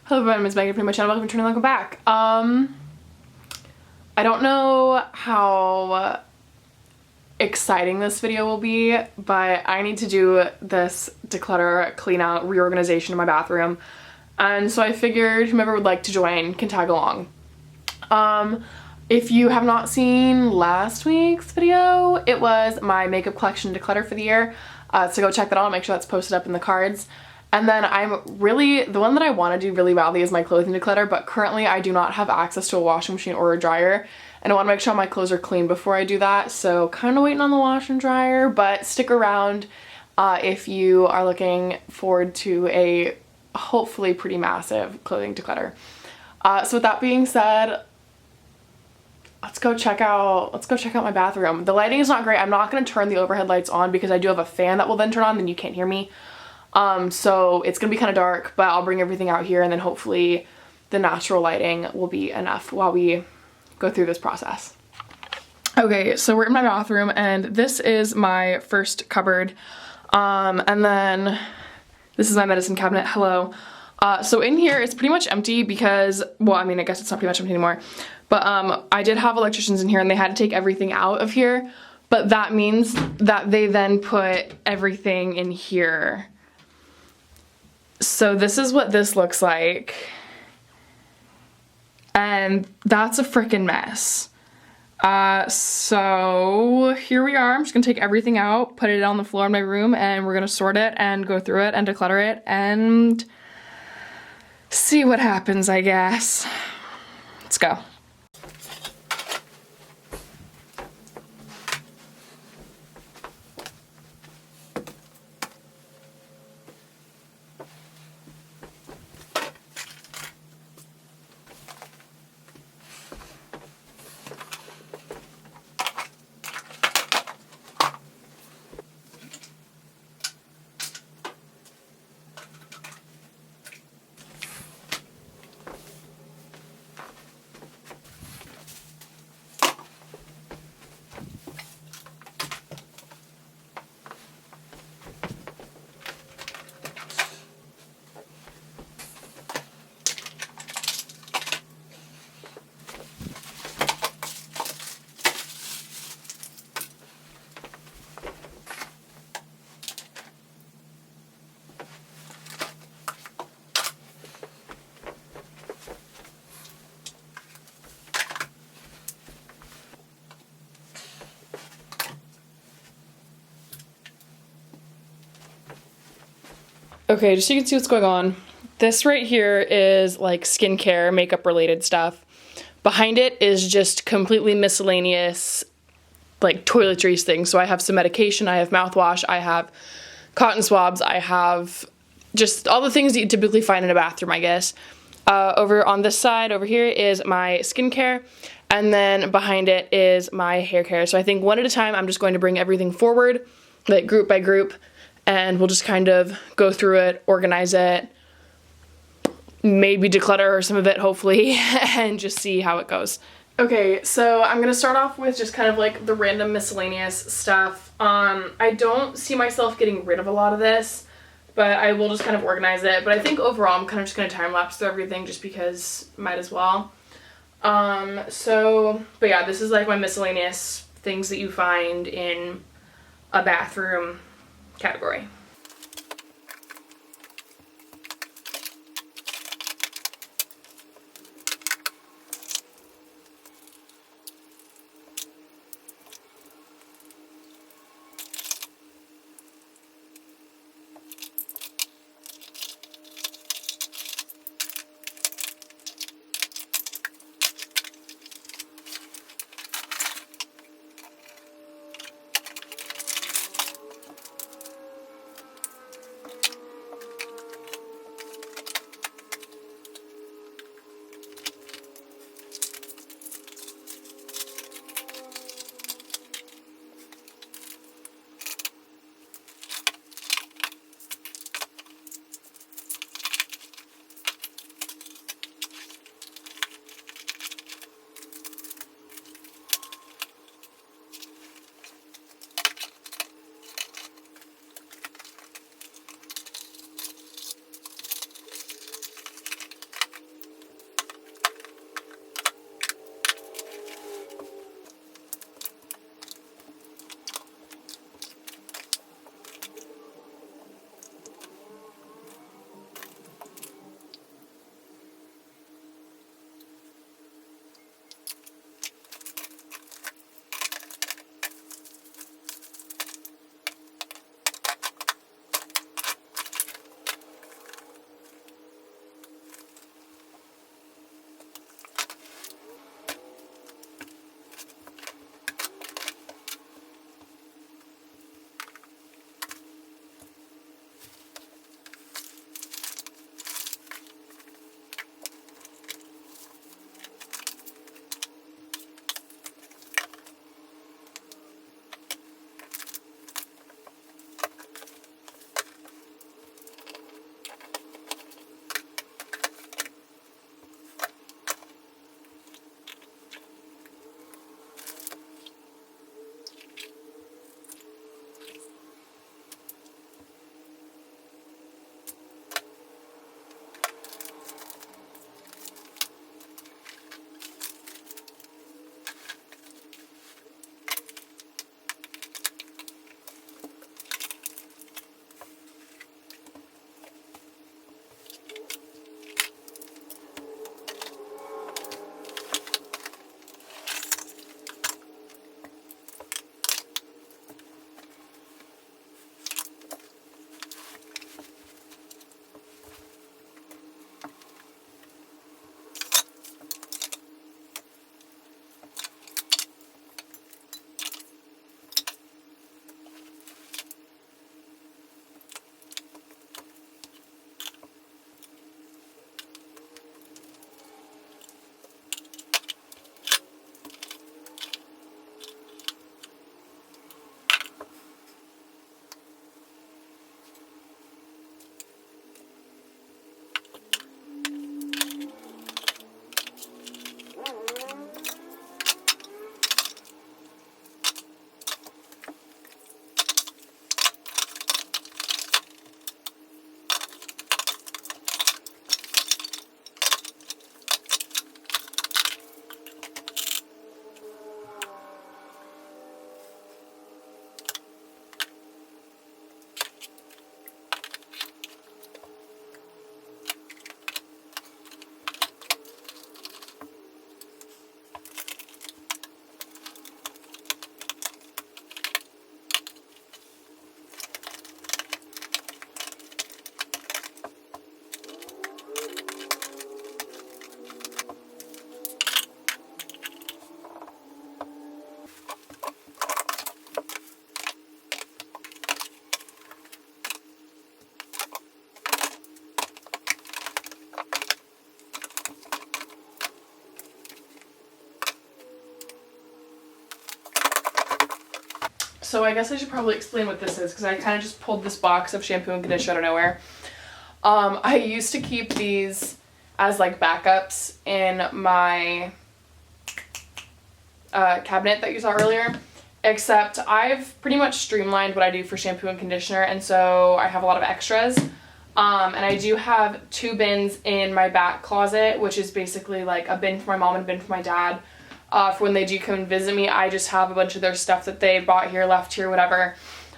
Hello everyone, it's Megan from my channel. Welcome to welcome back. I don't know how exciting this video will be, but I need to do this declutter, clean out, reorganization in my bathroom. And so I figured whomever would like to join can tag along. If you have not seen last week's video, it was my makeup collection declutter for the year. So go check that out. I'll make sure that's posted up in the cards. And then the one that I want to do really badly is my clothing declutter, but currently I do not have access to a washing machine or a dryer, and I want to make sure my clothes are clean before I do that, so kind of waiting on the wash and dryer, but stick around if you are looking forward to a hopefully pretty massive clothing declutter. So with that being said, let's go check out my bathroom. The lighting is not great. I'm not going to turn the overhead lights on because I do have a fan that will then turn on, then you can't hear me. So it's gonna be kind of dark, but I'll bring everything out here and then hopefully the natural lighting will be enough while we go through this process. Okay, so we're in my bathroom and this is my first cupboard. And then this is my medicine cabinet. Hello. So in here it's pretty much empty because, well, I mean, I guess it's not pretty much empty anymore, but I did have electricians in here and they had to take everything out of here, but that means that they then put everything in here. So this is what this looks like, and that's a freaking mess. So here we are. I'm just gonna take everything out, put it on the floor in my room, and we're gonna sort it and go through it and declutter it and see what happens, I guess. Let's go. Okay, just so you can see what's going on. This right here is like skincare, makeup related stuff. Behind it is just completely miscellaneous, like toiletries things. So I have some medication, I have mouthwash, I have cotton swabs, I have just all the things that you typically find in a bathroom, I guess. Over on this side over here is my skincare, and then behind it is my hair care. So I think one at a time I'm just going to bring everything forward, like group by group, and we'll just kind of go through it, organize it, maybe declutter some of it, hopefully, and just see how it goes. Okay, so I'm gonna start off with just kind of like the random miscellaneous stuff. I don't see myself getting rid of a lot of this, but I will just kind of organize it. But I think overall I'm kind of just gonna time lapse through everything just because might as well. But yeah, this is like my miscellaneous things that you find in a bathroom category. so I guess I should probably explain what this is because I kind of just pulled this box of shampoo and conditioner out of nowhere. I used to keep these as like backups in my cabinet that you saw earlier, except I've pretty much streamlined what I do for shampoo and conditioner, and so I have a lot of extras. And I do have 2 bins in my back closet, which is basically like a bin for my mom and a bin for my dad. For when they do come and visit me, I just have a bunch of their stuff that they bought here, left here, whatever.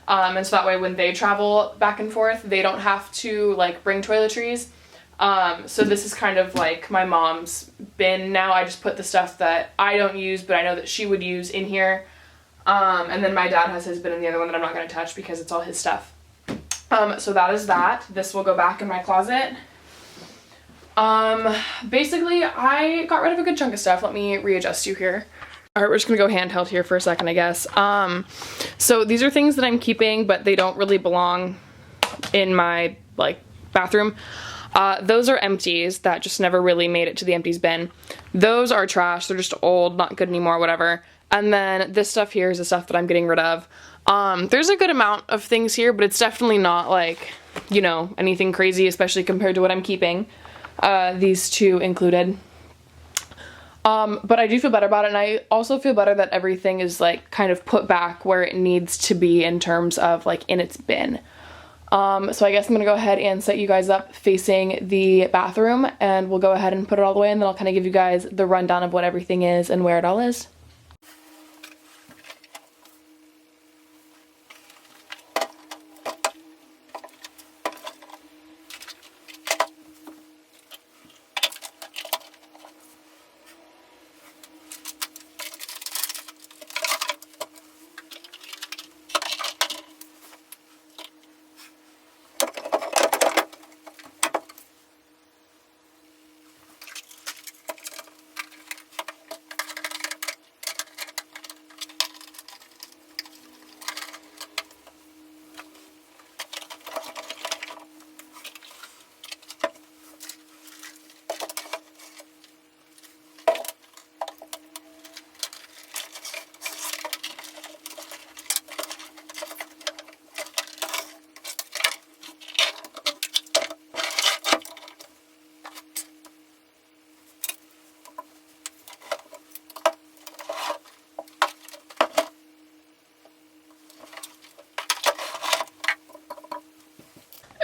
And so that way when they travel back and forth, they don't have to like bring toiletries. So this is kind of like my mom's bin now. I just put the stuff that I don't use, but I know that she would use in here. And then my dad has his bin in the other one that I'm not going to touch because it's all his stuff. So that is that. This will go back in my closet. Basically I got rid of a good chunk of stuff. Let me readjust you here. Alright, we're just gonna go handheld here for a second, I guess. So these are things that I'm keeping, but they don't really belong in my, like, bathroom. Those are empties that just never really made it to the empties bin. Those are trash. They're just old, not good anymore, whatever. And then this stuff here is the stuff that I'm getting rid of. There's a good amount of things here, but it's definitely not, like, you know, anything crazy, especially compared to what I'm keeping. These 2 included. But I do feel better about it, and I also feel better that everything is like kind of put back where it needs to be in terms of like in its bin. So I guess I'm gonna go ahead and set you guys up facing the bathroom, and we'll go ahead and put it all the way, and then I'll kind of give you guys the rundown of what everything is and where it all is.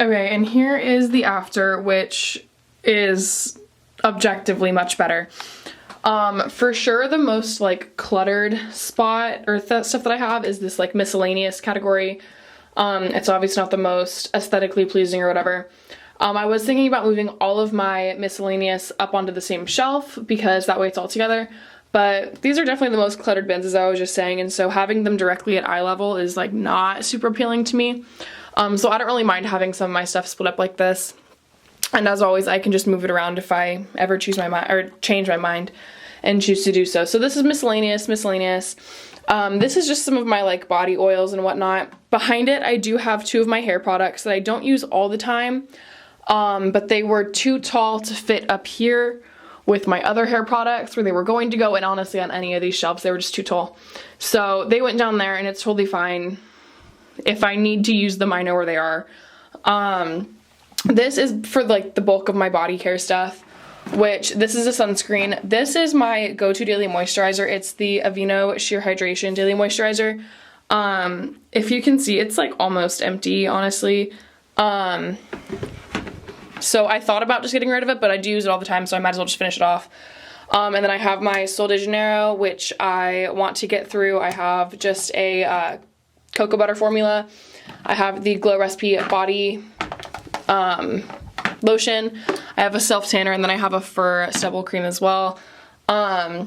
Okay, and here is the after, which is objectively much better. For sure the most like cluttered spot or stuff that I have is this like miscellaneous category. It's obviously not the most aesthetically pleasing or whatever. I was thinking about moving all of my miscellaneous up onto the same shelf because that way it's all together. But these are definitely the most cluttered bins, as I was just saying, and so having them directly at eye level is like not super appealing to me. So I don't really mind having some of my stuff split up like this. And as always, I can just move it around if I ever choose my mind or change my mind and choose to do so. So this is miscellaneous. This is just some of my like body oils and whatnot. Behind it, I do have 2 of my hair products that I don't use all the time, but they were too tall to fit up here with my other hair products where they were going to go, and honestly on any of these shelves they were just too tall. So they went down there, and it's totally fine. If I need to use them, I know where they are. This is for like the bulk of my body care stuff, which this is a sunscreen. This is my go-to daily moisturizer. It's the Aveeno Sheer Hydration Daily Moisturizer. If you can see, it's like almost empty, honestly. So I thought about just getting rid of it, but I do use it all the time, so I might as well just finish it off. And then I have my Sol de Janeiro, which I want to get through. I have just a cocoa butter formula. I have the Glow Recipe body lotion. I have a self tanner, and then I have a fur stubble cream as well. I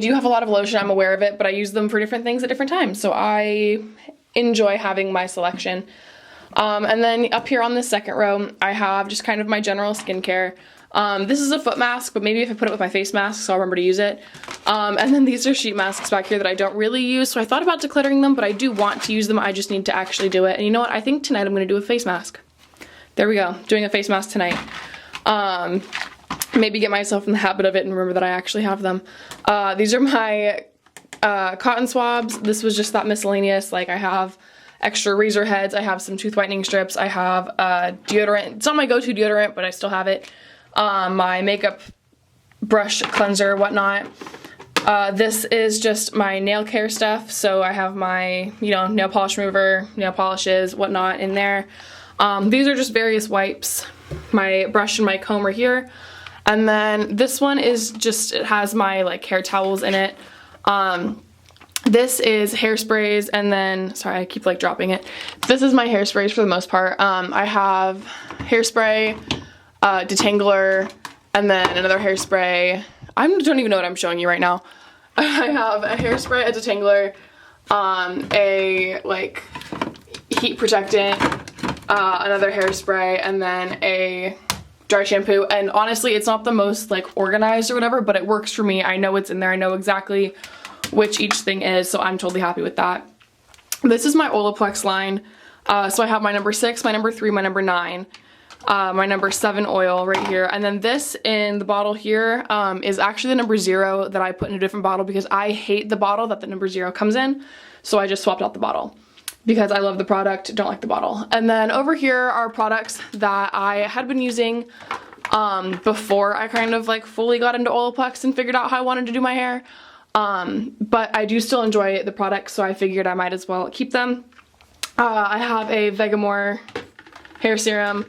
do have a lot of lotion, I'm aware of it, but I use them for different things at different times, so I enjoy having my selection. And then up here on this second row, I have just kind of my general skincare. This is a foot mask, but maybe if I put it with my face mask, so I'll remember to use it. And then these are sheet masks back here that I don't really use, so I thought about decluttering them, but I do want to use them. I just need to actually do it. And you know what? I think tonight I'm going to do a face mask. There we go. Doing a face mask tonight. Maybe get myself in the habit of it and remember that I actually have them. These are my cotton swabs. This was just that miscellaneous, like I have extra razor heads, I have some tooth whitening strips, I have deodorant. It's not my go-to deodorant, but I still have it. My makeup brush, cleanser, whatnot. This is just my nail care stuff, so I have my, you know, nail polish remover, nail polishes, whatnot in there. These are just various wipes. My brush and my comb are here. And then this one is just, it has my like hair towels in it. This is hairsprays, and then, sorry, I keep like dropping it. This is my hairsprays for the most part. I have hairspray, detangler, and then another hairspray. I don't even know what I'm showing you right now. I have a hairspray, a detangler, a like heat protectant, another hairspray, and then a dry shampoo. And honestly, it's not the most like organized or whatever, but it works for me. I know it's in there. I know exactly which each thing is, so I'm totally happy with that. This is my Olaplex line. So I have my number 6, my number 3, my number 9, my number 7 oil right here. And then this in the bottle here is actually the number 0 that I put in a different bottle because I hate the bottle that the number 0 comes in. So I just swapped out the bottle because I love the product, don't like the bottle. And then over here are products that I had been using before I kind of like fully got into Olaplex and figured out how I wanted to do my hair. But I do still enjoy the products, so I figured I might as well keep them. I have a Vegamore hair serum.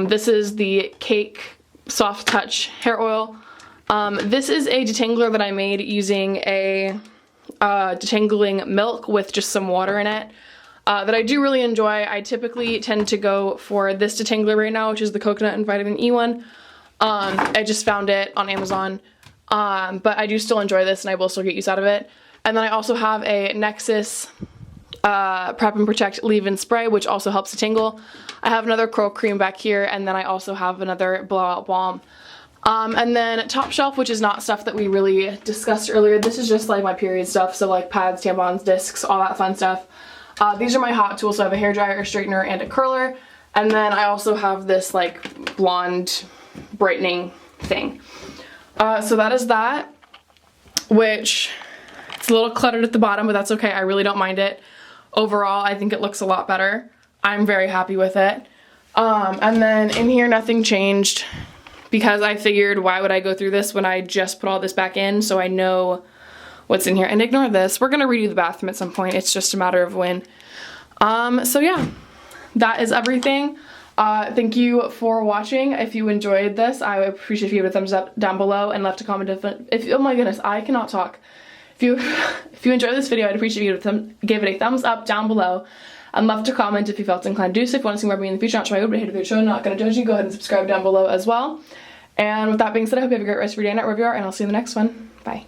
This is the Cake Soft Touch hair oil. This is a detangler that I made using a detangling milk with just some water in it that I do really enjoy. I typically tend to go for this detangler right now, which is the coconut and vitamin E one. I just found it on Amazon. But I do still enjoy this and I will still get use out of it. And then I also have a Nexus Prep and Protect Leave-In Spray, which also helps to tingle. I have another curl cream back here, and then I also have another blowout balm. And then Top Shelf, which is not stuff that we really discussed earlier. This is just like my period stuff, so like pads, tampons, discs, all that fun stuff. These are my hot tools, so I have a hairdryer, a straightener, and a curler. And then I also have this like blonde brightening thing. So that is that, which it's a little cluttered at the bottom, but that's okay. I really don't mind it. Overall, I think it looks a lot better. I'm very happy with it. And then in here, nothing changed because I figured why would I go through this when I just put all this back in, so I know what's in here. And ignore this. We're going to redo the bathroom at some point. It's just a matter of when. So yeah, that is everything. Thank you for watching. If you enjoyed this, I would appreciate if you gave it a thumbs up down below and left a comment if oh my goodness, I cannot talk. If you enjoyed this video, I'd appreciate if you gave it a thumbs up down below and left a comment if you felt inclined to do so. If you want to see more of me in the future, not sure I would, but I hate if you're not going to judge you, go ahead and subscribe down below as well. And with that being said, I hope you have a great rest of your day, night, wherever you are, and I'll see you in the next one. Bye.